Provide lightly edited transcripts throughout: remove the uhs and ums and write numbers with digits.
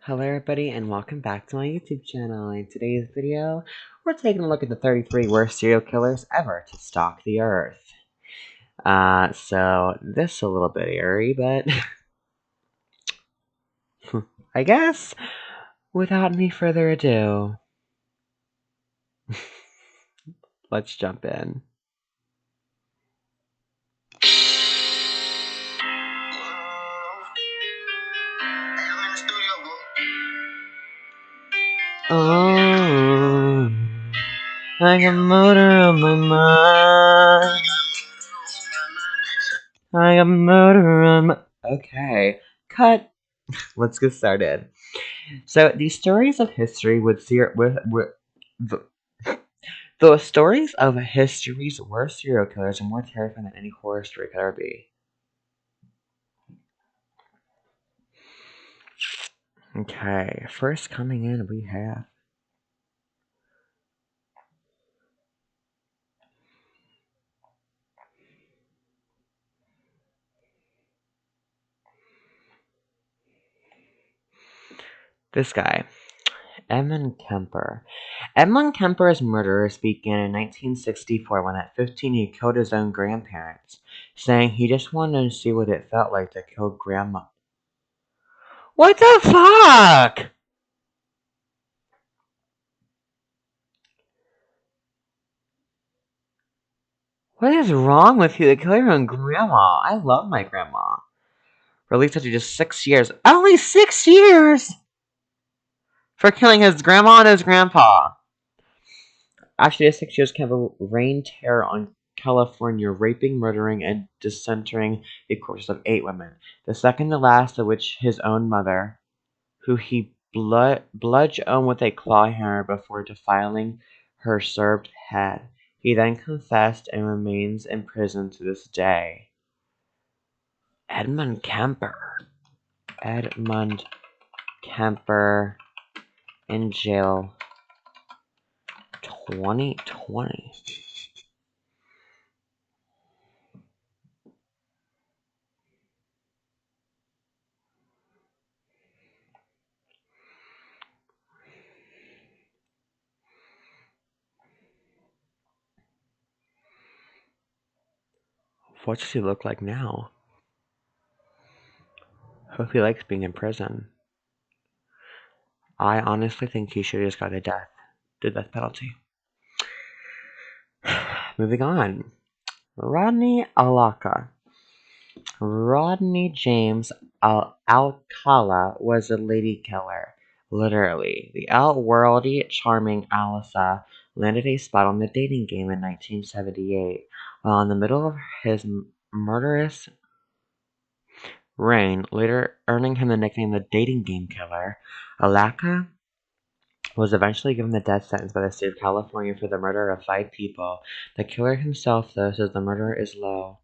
Hello everybody and welcome back to my YouTube channel. In today's video, we're taking a look at the 33 worst serial killers ever to stalk the earth. So this is a little bit eerie, but I guess without any further ado, let's jump in. Oh, I got murder on my mind. I got murder on my... Okay, cut. Let's get started. So, the stories of history the stories of history's worst serial killers are more terrifying than any horror story could ever be. Okay, first coming in we have this guy, Edmund Kemper. Edmund Kemper's murders began in 1964 when at 15 he killed his own grandparents, saying he just wanted to see what it felt like to kill grandma. What the fuck? What is wrong with you to kill your own grandma? I love my grandma. Released after just 6 years. Only 6 years! For killing his grandma and his grandpa. After the 6 years, Kemper rained terror on California, raping, murdering, and disentering the corpses of 8 women. The second to last of which his own mother, who he bludgeoned with a claw hammer before defiling her served head. He then confessed and remains in prison to this day. Edmund Kemper in jail 2020. What does he look like now? Hope he likes being in prison. I honestly think he should have just got the death penalty. Moving on. Rodney Alcala. Rodney James Alcala was a lady killer. Literally. The outworldy, charming Alisa landed a spot on the dating game in 1978. While in the middle of his murderous reign, later earning him the nickname the dating game killer, Alcala was eventually given the death sentence by the state of California for the murder of 5 people. The killer himself, though, says the number is low.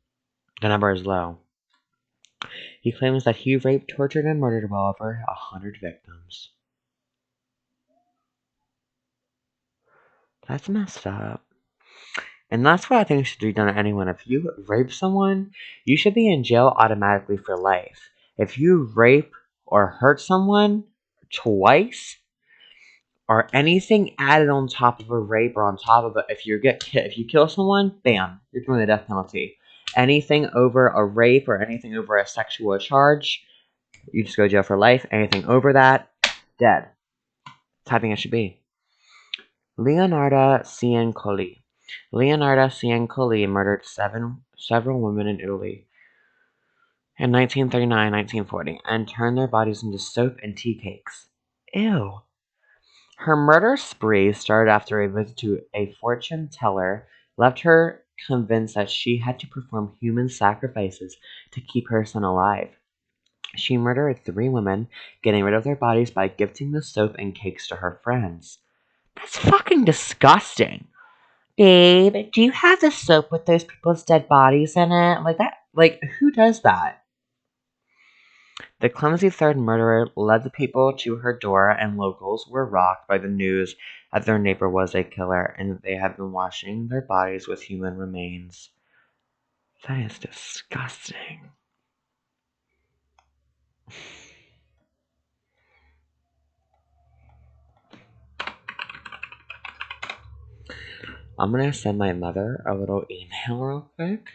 He claims that he raped, tortured, and murdered well over 100 victims. That's messed up. And that's what I think should be done to anyone. If you rape someone, you should be in jail automatically for life. If you rape or hurt someone twice, or anything added on top of a rape or on top of it, if you kill someone, bam, you're doing the death penalty. Anything over a rape or anything over a sexual charge, you just go to jail for life. Anything over that, dead. That's how I think it should be. Leonardo Sienkoli. Leonardo Sienkoli murdered several women in Italy in 1939-1940 and turned their bodies into soap and tea cakes. Ew. Her murder spree started after a visit to a fortune teller left her convinced that she had to perform human sacrifices to keep her son alive. She murdered 3 women, getting rid of their bodies by gifting the soap and cakes to her friends. That's fucking disgusting. Babe, do you have the soap with those people's dead bodies in it? Who does that? The clumsy third murderer led the people to her door, and locals were rocked by the news that their neighbor was a killer and that they had been washing their bodies with human remains. That is disgusting. I'm gonna send my mother a little email real quick.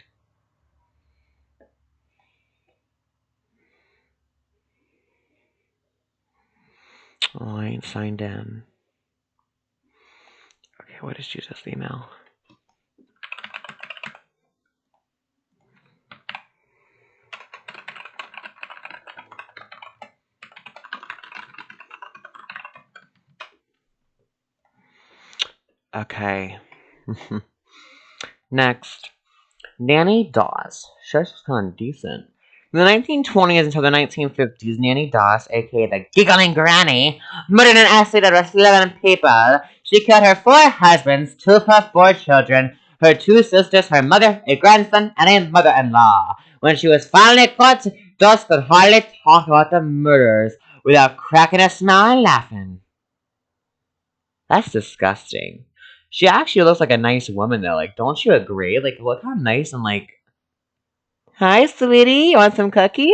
Oh, I ain't signed in. Okay, what is Jesus' email? Okay. Next. Nanny Dass. She's kind of decent. In the 1920s until the 1950s, Nanny Dass, aka the Giggling Granny, murdered an estate of 11 people. She killed her 4 husbands, 2 of her 4 children, her 2 sisters, her mother, a grandson, and a mother-in-law. When she was finally caught, Dass could hardly talk about the murders without cracking a smile and laughing. That's disgusting. She actually looks like a nice woman, though. Like, don't you agree? Like, look how nice and, like, hi, sweetie, you want some cookies?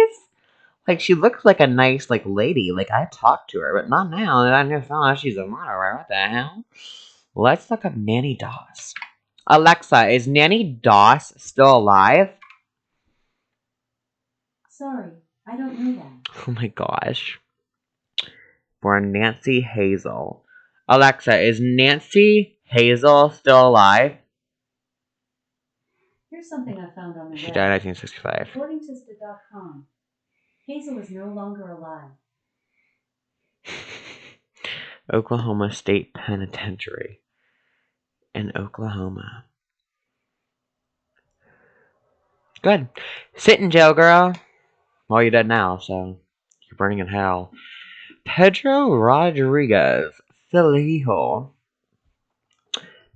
Like, she looks like a nice, like, lady. Like, I talked to her, but not now that I just found out she's a murderer. What the hell? Let's look up Nanny Dass. Alexa, is Nanny Dass still alive? Sorry, I don't know that. Oh my gosh. Born Nancy Hazel. Alexa, is Nancy Hazel still alive? Here's something I found on the She web. died in 1965. According to Speck.com, Hazel is no longer alive. Oklahoma State Penitentiary in Oklahoma. Good. Sit in jail, girl. Well, you're dead now, so you're burning in hell. Pedro Rodriguez, Filijo.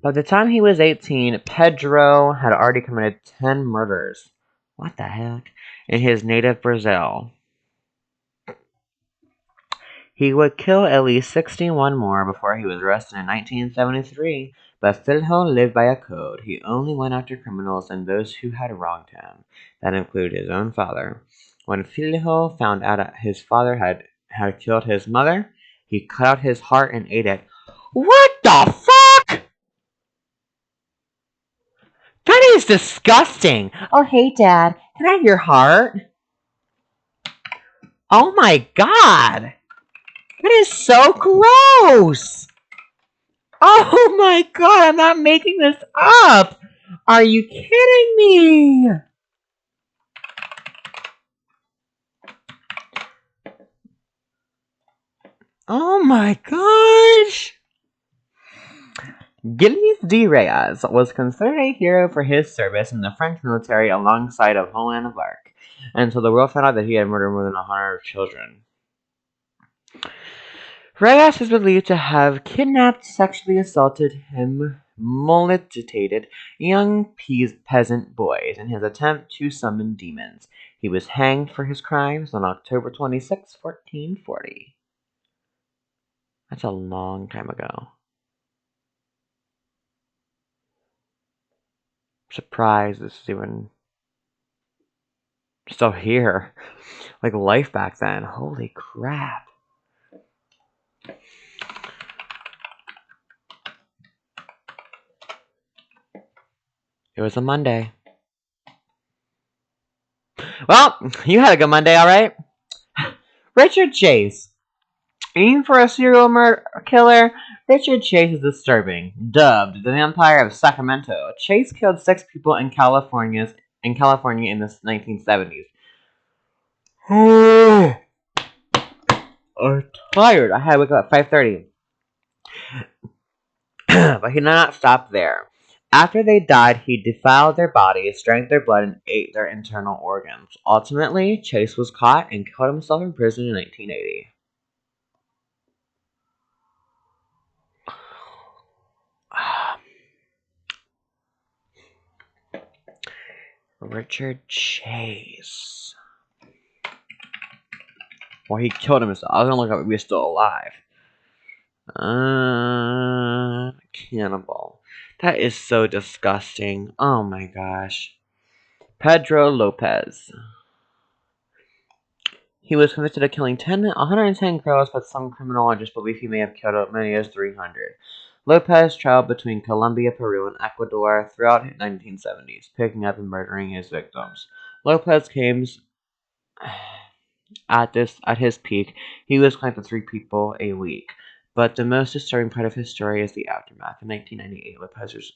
By the time he was 18, Pedro had already committed 10 murders. What the heck? In his native Brazil. He would kill at least 61 more before he was arrested in 1973, but Filho lived by a code. He only went after criminals and those who had wronged him. That included his own father. When Filho found out his father had killed his mother, he cut out his heart and ate it. What the fuck? That is disgusting! Oh, hey, Dad. Can I have your heart? Oh my god! That is so gross! Oh my god, I'm not making this up! Are you kidding me? Oh my gosh! Guillaume Reyes was considered a hero for his service in the French military alongside of Joan of Arc, until the world found out that he had murdered more than 100 children. Reyes is believed to have kidnapped, sexually assaulted, and mutilated young peasant boys in his attempt to summon demons. He was hanged for his crimes on October 26, 1440. That's a long time ago. I'm surprised this is even still here. Like life back then. Holy crap. It was a Monday. Well, you had a good Monday, alright? Richard Chase. Aim for a serial killer? Richard Chase is disturbing. Dubbed the Vampire of Sacramento, Chase killed 6 people in California in the 1970s. I'm tired. I had to wake up at 5:30. But he did not stop there. After they died, he defiled their bodies, drank their blood, and ate their internal organs. Ultimately, Chase was caught and killed himself in prison in 1980. Richard Chase. Well, he killed himself. I was gonna look up if he was still alive. Cannibal. That is so disgusting. Oh my gosh. Pedro Lopez. He was convicted of killing 110 crows, but some criminologists believe he may have killed as many as 300. Lopez traveled between Colombia, Peru, and Ecuador throughout the 1970s, picking up and murdering his victims. Lopez came at his peak, he was claimed to 3 people a week. But the most disturbing part of his story is the aftermath. In 1998, Lopez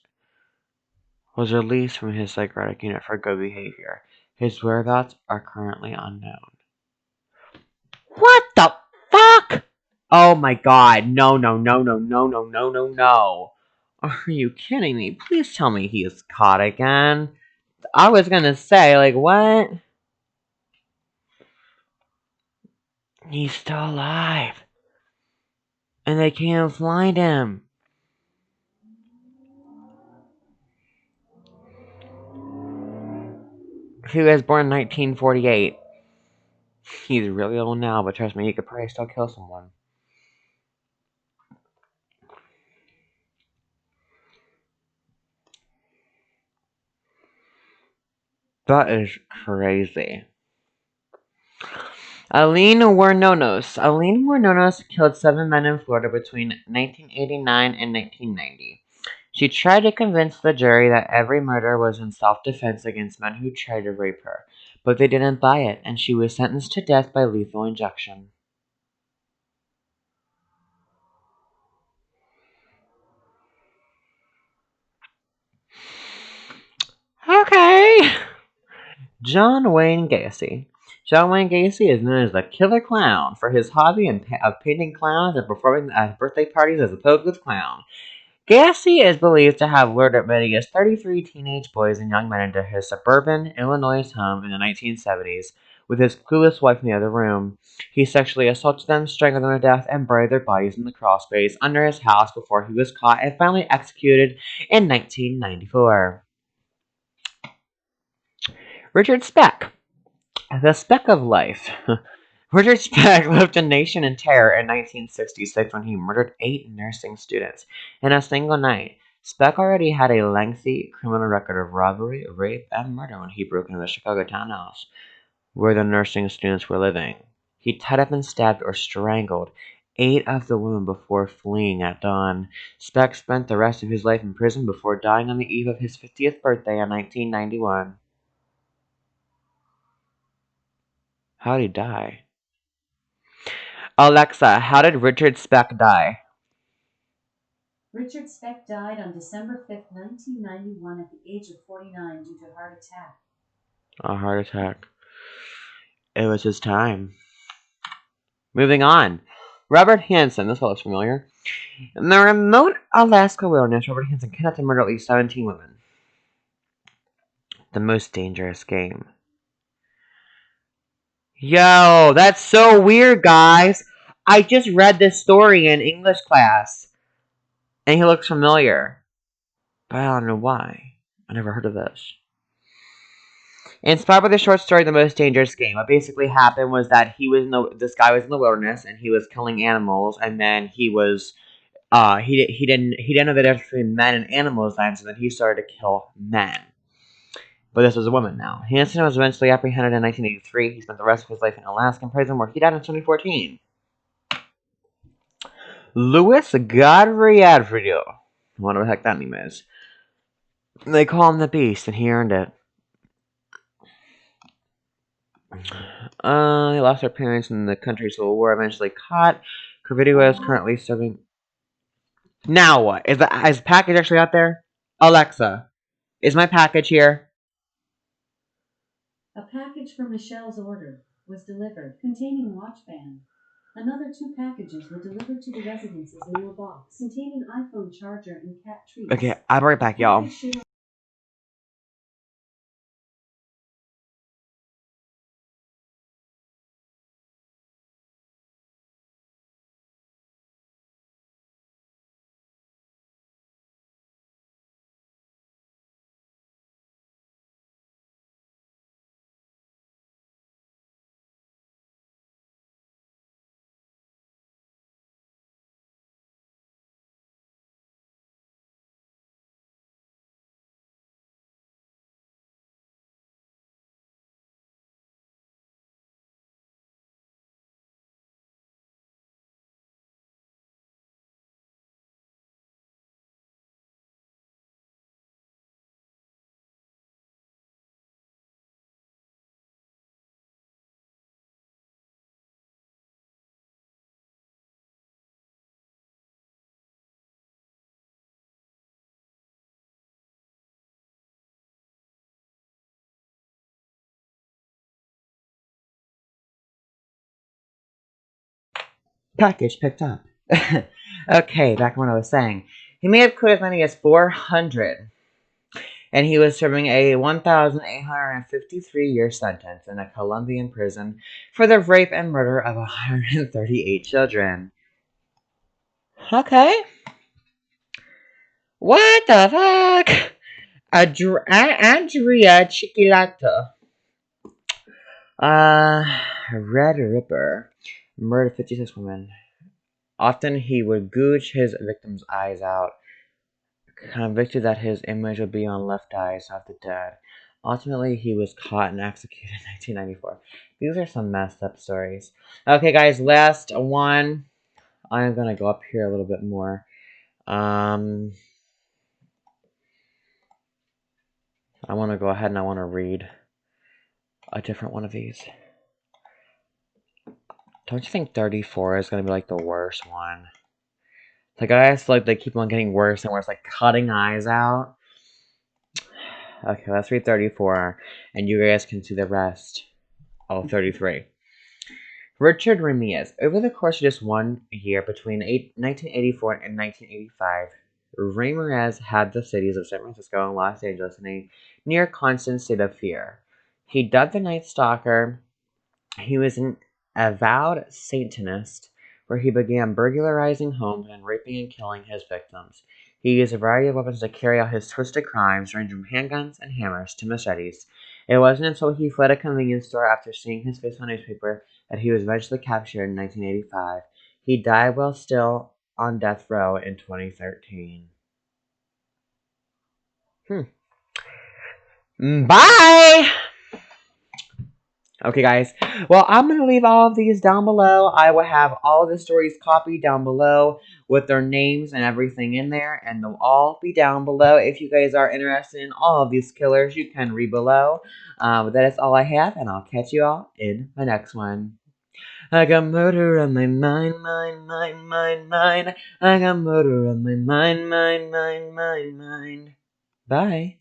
was released from his psychiatric unit for good behavior. His whereabouts are currently unknown. What the fuck? Oh my god. No, no, no, no, no, no, no, no, no. Are you kidding me? Please tell me he is caught again. I was gonna say, like, what? He's still alive. And they can't find him. He was born in 1948. He's really old now, but trust me, he could probably still kill someone. That is crazy. Elaine Winonas. Elaine Winonas killed 7 men in Florida between 1989 and 1990. She tried to convince the jury that every murder was in self-defense against men who tried to rape her, but they didn't buy it, and she was sentenced to death by lethal injection. Okay. John Wayne Gassy. John Wayne Gacy is known as the Killer Clown for his hobby of painting clowns and performing at birthday parties as a posed with clown. Gassy is believed to have lured as many as 33 teenage boys and young men into his suburban Illinois home in the 1970s, with his clueless wife in the other room. He sexually assaulted them, strangled them to death, and buried their bodies in the crawl space under his house before he was caught and finally executed in 1994. Richard Speck. The Speck of Life. Richard Speck lived a nation in terror in 1966 when he murdered 8 nursing students in a single night. Speck already had a lengthy criminal record of robbery, rape, and murder when he broke into the Chicago townhouse where the nursing students were living. He tied up and stabbed or strangled 8 of the women before fleeing at dawn. Speck spent the rest of his life in prison before dying on the eve of his 50th birthday in 1991. How did he die? Alexa, how did Richard Speck die? Richard Speck died on December 5th, 1991 at the age of 49 due to heart attack. A heart attack. It was his time. Moving on. Robert Hansen. This one looks familiar. In the remote Alaska wilderness, Robert Hansen kidnapped and murdered at least 17 women. The most dangerous game. Yo, that's so weird, guys. I just read this story in English class, and he looks familiar. But I don't know why. I never heard of this. Inspired by the short story "The Most Dangerous Game," what basically happened was that this guy was in the wilderness and he was killing animals, and then he didn't know the difference between men and animals then, so then he started to kill men. But this was a woman now. Hansen was eventually apprehended in 1983. He spent the rest of his life in Alaskan prison, where he died in 2014. Louis Godfrey. I wonder what the heck that name is. They call him the Beast, and he earned it. They lost their parents in the country's civil war, eventually caught. Corvidio is currently serving. Now what? Is the package actually out there? Alexa, is my package here? A package from Michelle's order was delivered containing watch band. Another 2 packages were delivered to the residences in your box containing iPhone charger and cat treats. Okay, I'll be right back, y'all. Package picked up. Okay, back to what I was saying. He may have quit as many as 400, and he was serving a 1,853-year sentence in a Colombian prison for the rape and murder of 138 children. Okay. What the fuck? Andrea Chikilata. Red Ripper. Murdered 56 women. Often he would gouge his victims' eyes out, convicted that his image would be on left eyes of the dead. Ultimately, he was caught and executed in 1994. These are some messed up stories. Okay, guys, last one. I'm gonna go up here a little bit more. I want to go ahead and I want to read a different one of these. Don't you think 34 is gonna be like the worst one? Like, I feel like they keep on getting worse and worse, like cutting eyes out. Okay, let's read 34, and you guys can see the rest. Oh, 33. Richard Ramirez. Over the course of just 1 year, between 1984 and 1985, Ramirez had the cities of San Francisco and Los Angeles in a near constant state of fear. He dubbed the Night Stalker. He was an avowed Satanist, where he began burglarizing homes and raping and killing his victims. He used a variety of weapons to carry out his twisted crimes, ranging from handguns and hammers to machetes. It wasn't until he fled a convenience store after seeing his face on a newspaper that he was eventually captured in 1985. He died while still on death row in 2013. Bye! Okay, guys. Well, I'm going to leave all of these down below. I will have all of the stories copied down below with their names and everything in there, and they'll all be down below. If you guys are interested in all of these killers, you can read below. But that is all I have, and I'll catch you all in my next one. I got murder on my mind, mind, mind, mind, mind. I got murder on my mind, mind, mind, mind, mind. Bye.